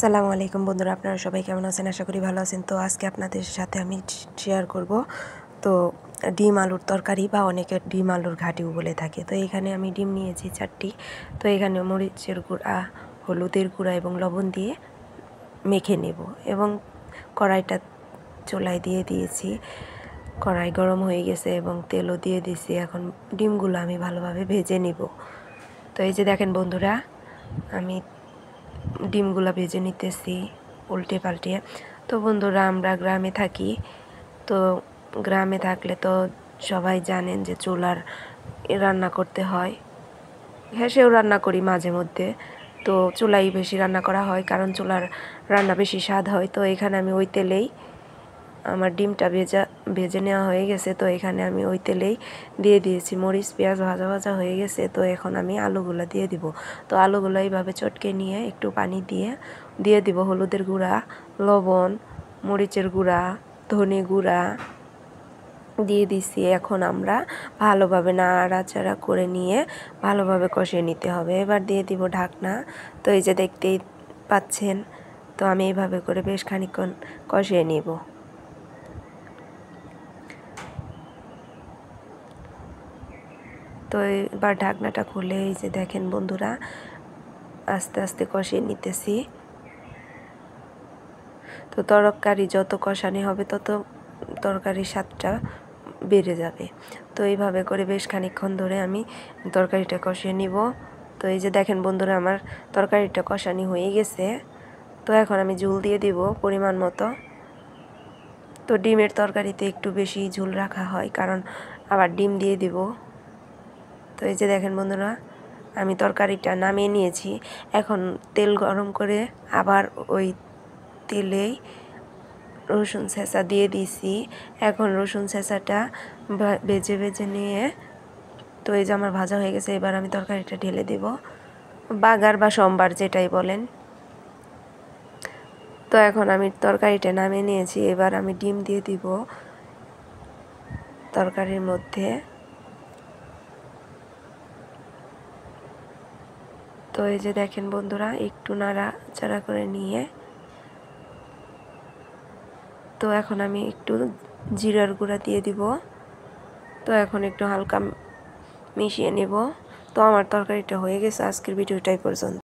আসসালামু আলাইকুম বন্ধুরা, আপনারা সবাই কেমন আছেন? আশা করি ভালো আছেন। তো আজকে আপনাদের সাথে আমি শেয়ার করব তো ডিম আলুর তরকারি, বা অনেকে ডিম আলুর ঘাটিও বলে থাকে। তো এখানে আমি ডিম নিয়েছি 4টি। তো এখানে মরিচের গুঁড়া, হলুদের গুঁড়া এবং লবণ দিয়ে মেখে নেব এবং কড়াইটা চুলায় দিয়ে দিয়েছি। কড়াই গরম হয়ে গেছে এবং তেলও দিয়ে দিয়েছি। এখন ডিমগুলো আমি ভালোভাবে ভেজে নেব। তো এই যে দেখেন বন্ধুরা, আমি ডিমগুলো ভেজে নিতেছি উল্টে পাল্টে। তো বন্ধুরা, আমরা গ্রামে থাকি। তো গ্রামে থাকলে তো সবাই জানেন যে চুলার রান্না করতে হয়। গ্যাসেও রান্না করি মাঝে মধ্যে, তো চুলাই বেশি রান্না করা হয়, কারণ চুলার রান্না বেশি স্বাদ হয়। তো এখানে আমি ওই তেলেই আমার ডিমটা ভেজে নেওয়া হয়ে গেছে। তো এখানে আমি ওই তেলেই দিয়ে দিয়েছি মরিচ, পেঁয়াজ ভাজা ভাজা হয়ে গেছে। তো এখন আমি আলুগুলো দিয়ে দিব। তো আলুগুলো এইভাবে চটকে নিয়ে একটু পানি দিয়ে দিব হলুদের গুঁড়া, লবণ, মরিচের গুঁড়া, ধনে গুঁড়া দিয়ে দিছি। এখন আমরা ভালোভাবে নাড়াচাড়া করে নিয়ে ভালোভাবে কষিয়ে নিতে হবে। এবার দিয়ে দিব ঢাকনা। তো এই যে দেখতেই পাচ্ছেন, তো আমি এইভাবে করে বেশ খানিকক্ষণ কষিয়ে নিব। তো এবার ঢাকনাটা খুলে এই যে দেখেন বন্ধুরা, আস্তে আস্তে কষিয়ে নিতেছি। তো তরকারি যত কষানি হবে তত তরকারির স্বাদটা বেড়ে যাবে। তো এইভাবে করে বেশ খানিকক্ষণ ধরে আমি তরকারিটা কষিয়ে নিব। তো এই যে দেখেন বন্ধুরা, আমার তরকারিটা কষানি হয়ে গেছে। তো এখন আমি ঝোল দিয়ে দিব পরিমাণ মতো। তো ডিমের তরকারিতে একটু বেশি ঝোল রাখা হয়, কারণ আবার ডিম দিয়ে দিব। তো এই যে দেখেন বন্ধুরা, আমি তরকারিটা নামিয়ে নিয়েছি। এখন তেল গরম করে আবার ওই তেলেই রসুন ছেঁচা দিয়ে দিছি। এখন রসুন ছেঁচাটা ভেজে ভেজে নিয়ে, তো এই যে আমার ভাজা হয়ে গেছে। এবার আমি তরকারিটা ঢেলে দেব, বাগার বা সম্বার যেটাই বলেন। তো এখন আমি তরকারিটা নামিয়ে নিয়েছি। এবার আমি ডিম দিয়ে দিব তরকারির মধ্যে। তো এই যে দেখেন বন্ধুরা, একটু নাড়াচাড়া করে নিয়ে, তো এখন আমি একটু জিরার গুঁড়া দিয়ে দিব। তো এখন একটু হালকা মিশিয়ে নেব। তো আমার তরকারিটা হয়ে গেছে। আজকের ভিডিওটাই পর্যন্ত।